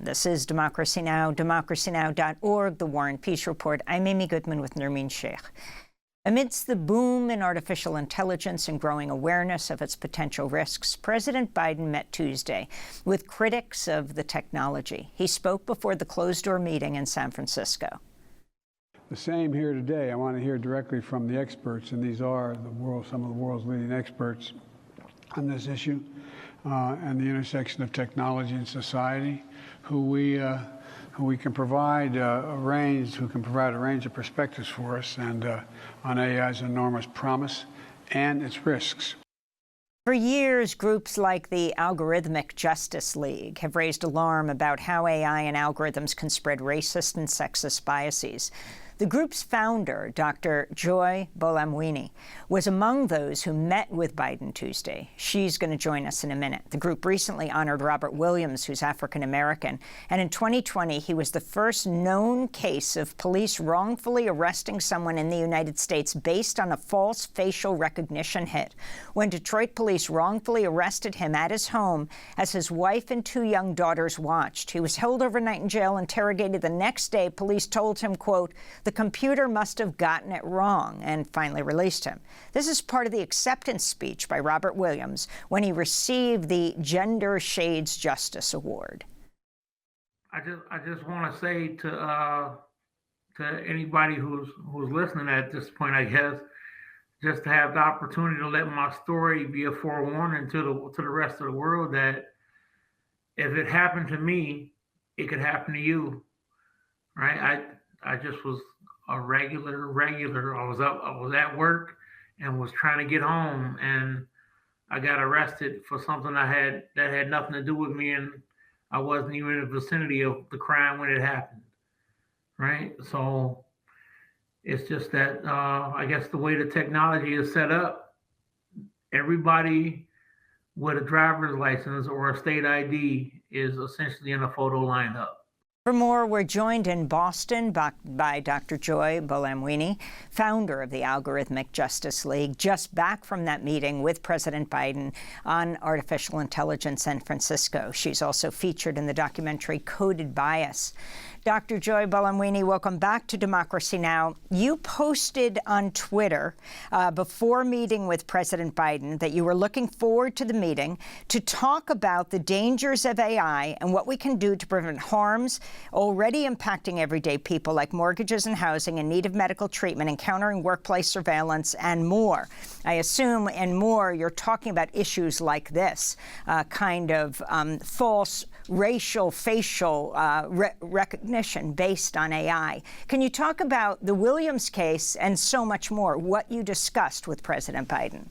This is Democracy Now!, democracynow.org, The War and Peace Report. I'm Amy Goodman with Nermeen Sheikh. Amidst the boom in artificial intelligence and growing awareness of its potential risks, President Biden met Tuesday with critics of the technology. He spoke before the closed-door meeting in San Francisco. The same here today. I want to hear directly from the experts, and these are some of the world's leading experts on this issue and the intersection of technology and society, who can provide a range of perspectives for us and on AI's enormous promise and its risks. For years, groups like the Algorithmic Justice League have raised alarm about how AI and algorithms can spread racist and sexist biases. The group's founder, Dr. Joy Buolamwini, was among those who met with Biden Tuesday. She's going to join us in a minute. The group recently honored Robert Williams, who's African-American, and in 2020, he was the first known case of police wrongfully arresting someone in the United States based on a false facial recognition hit. When Detroit police wrongfully arrested him at his home as his wife and two young daughters watched. He was held overnight in jail, interrogated the next day. Police told him, quote, "The computer must have gotten it wrong," and finally released him. This is part of the acceptance speech by Robert Williams when he received the Gender Shades Justice Award. I just want to say to anybody who's listening at this point, I guess, just to have the opportunity to let my story be a forewarning to the rest of the world that if it happened to me, it could happen to you, right? I just was a regular. I was at work and was trying to get home, and I got arrested for something that had nothing to do with me, and I wasn't even in the vicinity of the crime when it happened, right? So it's just that I guess the way the technology is set up, everybody with a driver's license or a state ID is essentially in a photo lineup. For more, we're joined in Boston by Dr. Joy Buolamwini, founder of the Algorithmic Justice League, just back from that meeting with President Biden on artificial intelligence in San Francisco. She's also featured in the documentary Coded Bias. Dr. Joy Buolamwini, welcome back to Democracy Now! You posted on Twitter before meeting with President Biden that you were looking forward to the meeting to talk about the dangers of AI and what we can do to prevent harms already impacting everyday people like mortgages and housing in need of medical treatment, encountering workplace surveillance, and more. I assume, and more, you're talking about issues like this, kind of false racial, facial recognition based on AI. Can you talk about the Williams case and so much more, what you discussed with President Biden?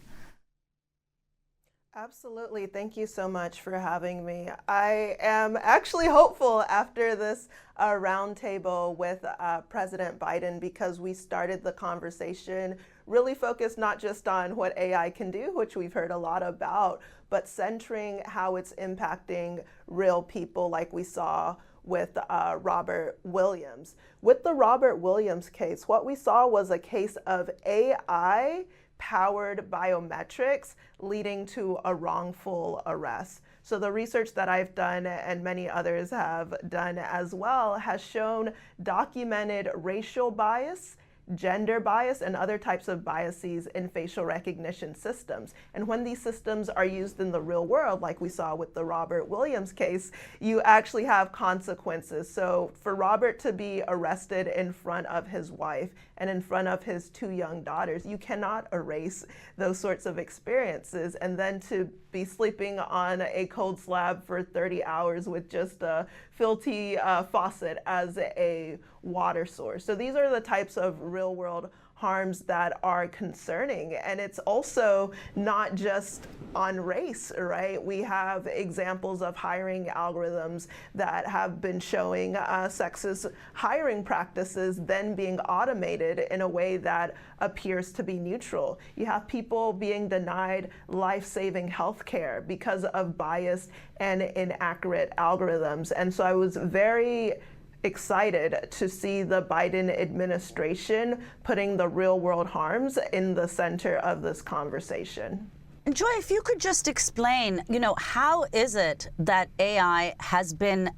Absolutely. Thank you so much for having me. I am actually hopeful after this roundtable with President Biden, because we started the conversation really focused not just on what AI can do, which we've heard a lot about, but centering how it's impacting real people like we saw with Robert Williams. With the Robert Williams case, what we saw was a case of AI-powered biometrics leading to a wrongful arrest. So the research that I've done and many others have done as well has shown documented racial bias, gender bias, and other types of biases in facial recognition systems. And when these systems are used in the real world, like we saw with the Robert Williams case, you actually have consequences. So for Robert to be arrested in front of his wife and in front of his two young daughters, you cannot erase those sorts of experiences. And then to be sleeping on a cold slab for 30 hours with just a filthy faucet as a water source. So these are the types of real world harms that are concerning. And it's also not just on race, right? We have examples of hiring algorithms that have been showing sexist hiring practices then being automated in a way that appears to be neutral. You have people being denied life-saving health care because of biased and inaccurate algorithms. And so I was very excited to see the Biden administration putting the real world harms in the center of this conversation. And Joy, if you could just explain, how is it that AI has been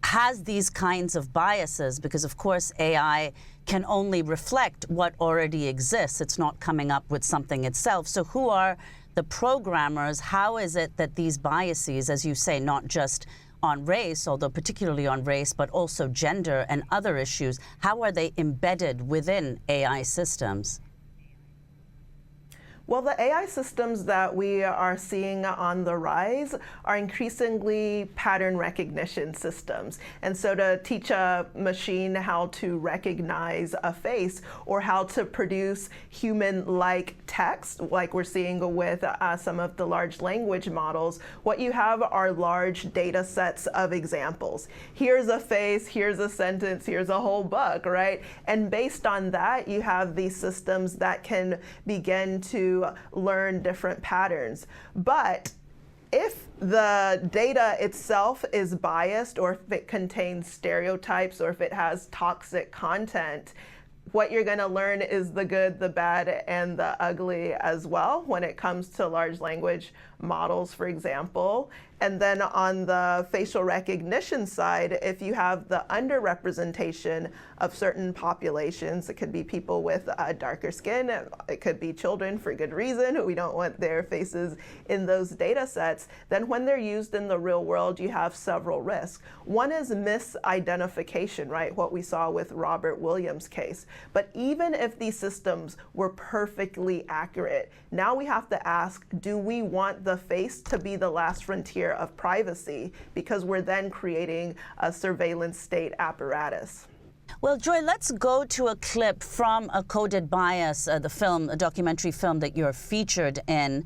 has these kinds of biases, because of course AI can only reflect what already exists. It's not coming up with something itself. So who are the programmers? How is it that these biases, as you say, not just on race, although particularly on race, but also gender and other issues, how are they embedded within AI systems? Well, the AI systems that we are seeing on the rise are increasingly pattern recognition systems. And so to teach a machine how to recognize a face or how to produce human-like text, like we're seeing with some of the large language models, what you have are large data sets of examples. Here's a face, here's a sentence, here's a whole book, right? And based on that, you have these systems that can begin to learn different patterns. But if the data itself is biased, or if it contains stereotypes, or if it has toxic content, what you're going to learn is the good, the bad, and the ugly as well when it comes to large language models, for example. And then on the facial recognition side, if you have the underrepresentation of certain populations, it could be people with darker skin, it could be children for good reason, we don't want their faces in those data sets, then when they're used in the real world, you have several risks. One is misidentification, right? What we saw with Robert Williams' case. But even if these systems were perfectly accurate, now we have to ask, do we want the face to be the last frontier of privacy? Because we're then creating a surveillance state apparatus. Well, Joy, let's go to a clip from A Coded Bias, the film, a documentary film that you're featured in.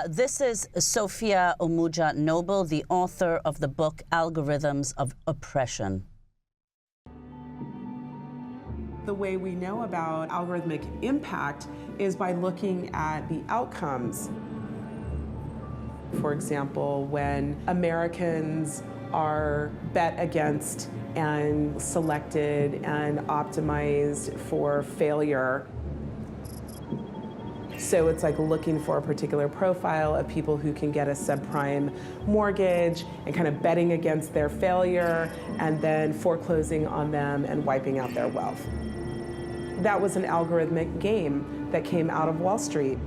This is Sophia Omuja Noble, the author of the book Algorithms of Oppression. The way we know about algorithmic impact is by looking at the outcomes. For example, when Americans are bet against and selected and optimized for failure. So it's like looking for a particular profile of people who can get a subprime mortgage and kind of betting against their failure and then foreclosing on them and wiping out their wealth. That was an algorithmic game that came out of Wall Street.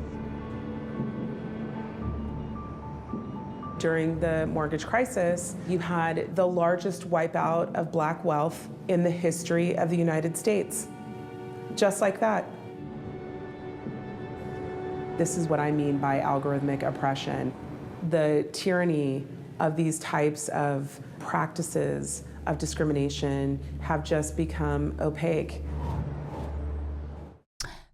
During the mortgage crisis, you had the largest wipeout of black wealth in the history of the United States. Just like that. This is what I mean by algorithmic oppression. The tyranny of these types of practices of discrimination have just become opaque.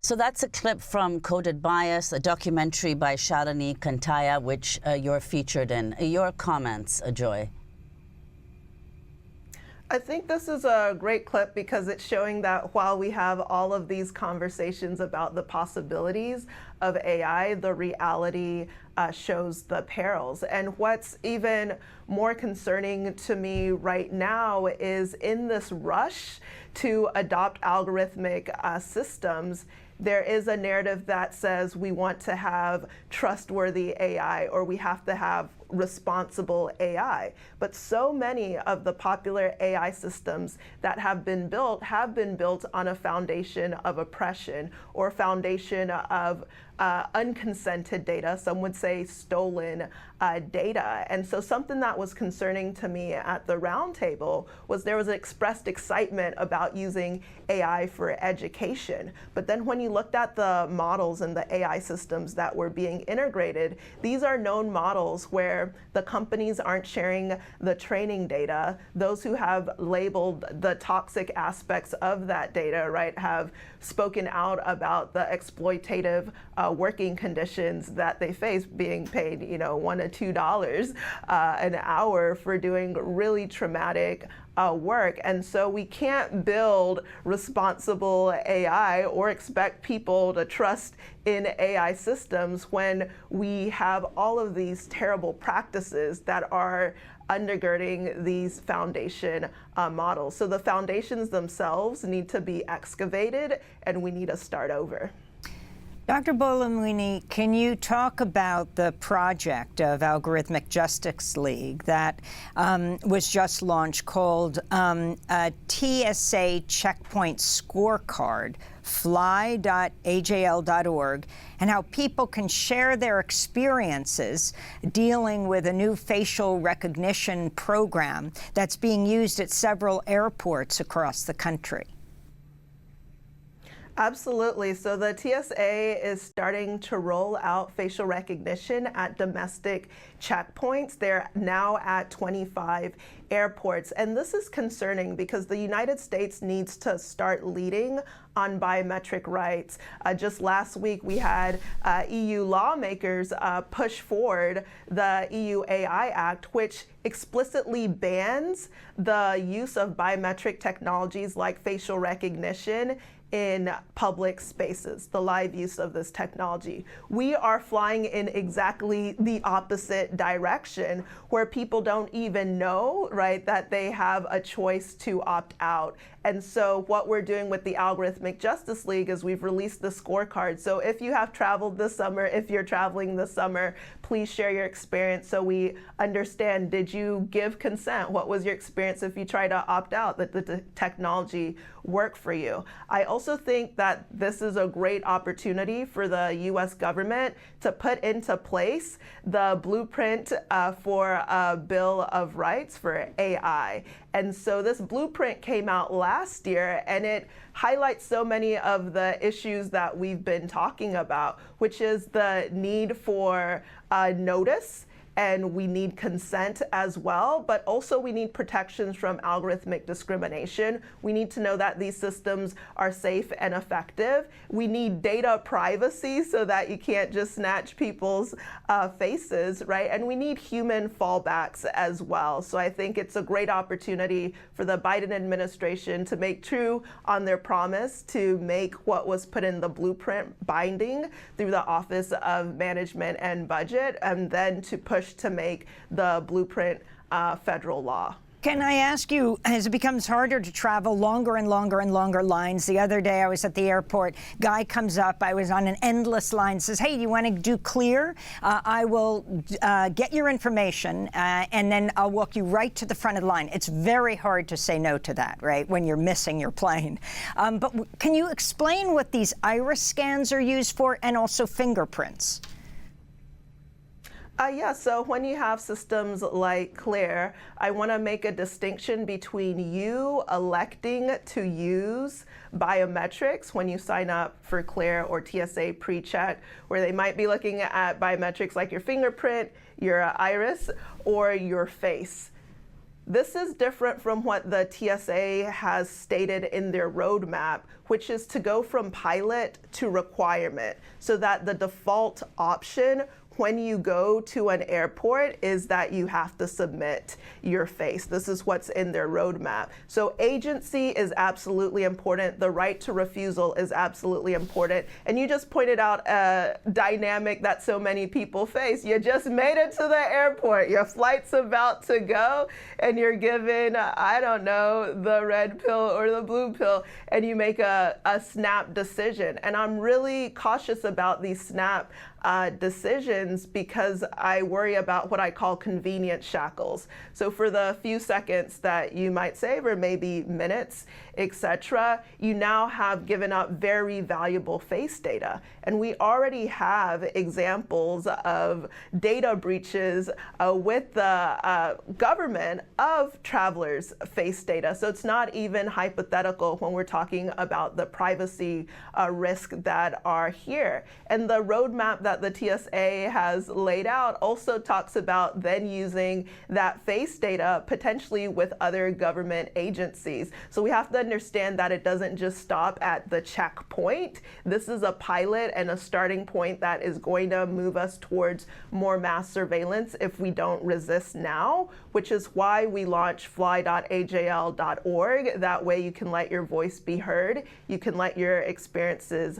So that's a clip from Coded Bias, a documentary by Shalini Kantaya, which you're featured in. Your comments, Joy? I think this is a great clip because it's showing that while we have all of these conversations about the possibilities of AI, the reality shows the perils. And what's even more concerning to me right now is in this rush to adopt algorithmic systems, there is a narrative that says we want to have trustworthy AI or we have to have responsible AI. But so many of the popular AI systems that have been built on a foundation of oppression or a foundation of unconsented data, some would say stolen data. And so something that was concerning to me at the roundtable was there was expressed excitement about using AI for education. But then when you looked at the models and the AI systems that were being integrated, these are known models where the companies aren't sharing the training data. Those who have labeled the toxic aspects of that data, right, have spoken out about the exploitative working conditions that they face, being paid, $1 to $2 an hour for doing really traumatic work. And so we can't build responsible AI or expect people to trust in AI systems when we have all of these terrible practices that are undergirding these foundation models. So the foundations themselves need to be excavated and we need to start over. Dr. Buolamwini, can you talk about the project of Algorithmic Justice League that was just launched called a TSA Checkpoint Scorecard, fly.ajl.org, and how people can share their experiences dealing with a new facial recognition program that's being used at several airports across the country? Absolutely. So the TSA is starting to roll out facial recognition at domestic checkpoints. They're now at 25 airports. And this is concerning because the United States needs to start leading on biometric rights. Just last week, we had EU lawmakers push forward the EU AI Act, which explicitly bans the use of biometric technologies like facial recognition in public spaces, the live use of this technology. We are flying in exactly the opposite direction, where people don't even know, right, that they have a choice to opt out. And so what we're doing with the Algorithmic Justice League is we've released the scorecard. So if you have traveled this summer, if you're traveling this summer, please share your experience so we understand, did you give consent? What was your experience if you try to opt out? That the technology work for you? I also think that this is a great opportunity for the US government to put into place the blueprint for a Bill of Rights for AI. And so this blueprint came out last year, and it highlights so many of the issues that we've been talking about, which is the need for notice, and we need consent as well, but also we need protections from algorithmic discrimination. We need to know that these systems are safe and effective. We need data privacy so that you can't just snatch people's faces, right? And we need human fallbacks as well. So I think it's a great opportunity for the Biden administration to make true on their promise to make what was put in the blueprint binding through the Office of Management and Budget, and then to push to make the blueprint federal law. Can I ask you, as it becomes harder to travel longer and longer and longer lines, the other day I was at the airport, guy comes up, I was on an endless line, says, hey, do you want to do clear? I will get your information and then I'll walk you right to the front of the line. It's very hard to say no to that, right, when you're missing your plane. But can you explain what these iris scans are used for, and also fingerprints? Yeah, so when you have systems like CLEAR, I want to make a distinction between you electing to use biometrics when you sign up for CLEAR or TSA PreCheck, where they might be looking at biometrics like your fingerprint, your iris, or your face. This is different from what the TSA has stated in their roadmap, which is to go from pilot to requirement, so that the default option when you go to an airport is that you have to submit your face. This is what's in their roadmap. So agency is absolutely important. The right to refusal is absolutely important. And you just pointed out a dynamic that so many people face. You just made it to the airport. Your flight's about to go, and you're given, I don't know, the red pill or the blue pill, and you make a snap decision. And I'm really cautious about these snap decisions because I worry about what I call convenient shackles. So for the few seconds that you might save, or maybe minutes, etc., you now have given up very valuable face data. And we already have examples of data breaches with the government of travelers' face data. So it's not even hypothetical when we're talking about the privacy risk that are here. And the roadmap that the TSA has laid out also talks about then using that face data potentially with other government agencies. So we have to understand that it doesn't just stop at the checkpoint. This is a pilot and a starting point that is going to move us towards more mass surveillance if we don't resist now, which is why we launched fly.ajl.org. That way you can let your voice be heard. You can let your experiences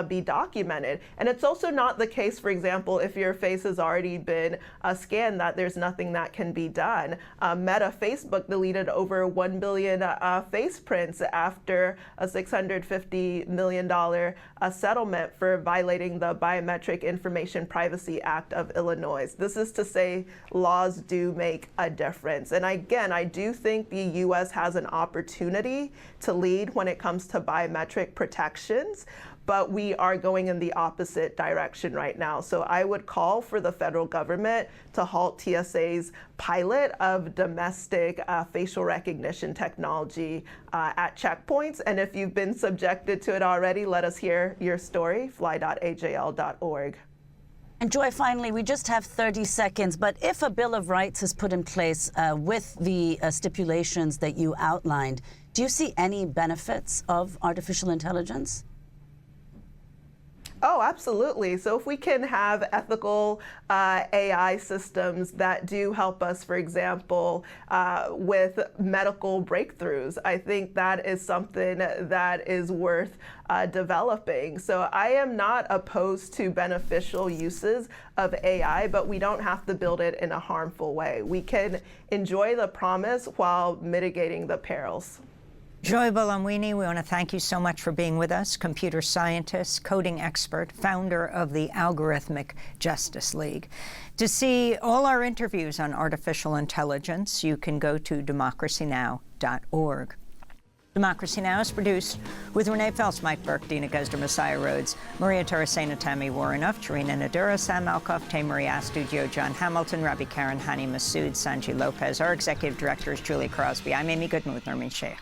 be documented. And it's also not the case case, for example, if your face has already been scanned, that there's nothing that can be done. Meta, Facebook deleted over 1 billion face prints after a $650 million settlement for violating the Biometric Information Privacy Act of Illinois. This is to say laws do make a difference. And again, I do think the U.S. has an opportunity to lead when it comes to biometric protections, but we are going in the opposite direction right now. So I would call for the federal government to halt TSA's pilot of domestic facial recognition technology at checkpoints. And if you've been subjected to it already, let us hear your story, fly.ajl.org. And Joy, finally, we just have 30 seconds, but if a Bill of Rights is put in place with the stipulations that you outlined, do you see any benefits of artificial intelligence? Oh, absolutely. So if we can have ethical AI systems that do help us, for example, with medical breakthroughs, I think that is something that is worth developing. So I am not opposed to beneficial uses of AI, but we don't have to build it in a harmful way. We can enjoy the promise while mitigating the perils. Joy Buolamwini, we want to thank you so much for being with us, computer scientist, coding expert, founder of the Algorithmic Justice League. To see all our interviews on artificial intelligence, you can go to democracynow.org. Democracy Now! Is produced with Renee Phelps, Mike Burke, Dina Guzder, Messiah Rhodes, Maria Tarasena, Tammy Warrenoff, Tarina Nadura, Sam Alkoff, Tamery Astu, Joe John Hamilton, Rabbi Karen, Hani Masood, Sanji Lopez. Our executive director is Julie Crosby. I'm Amy Goodman with Nermeen Sheikh.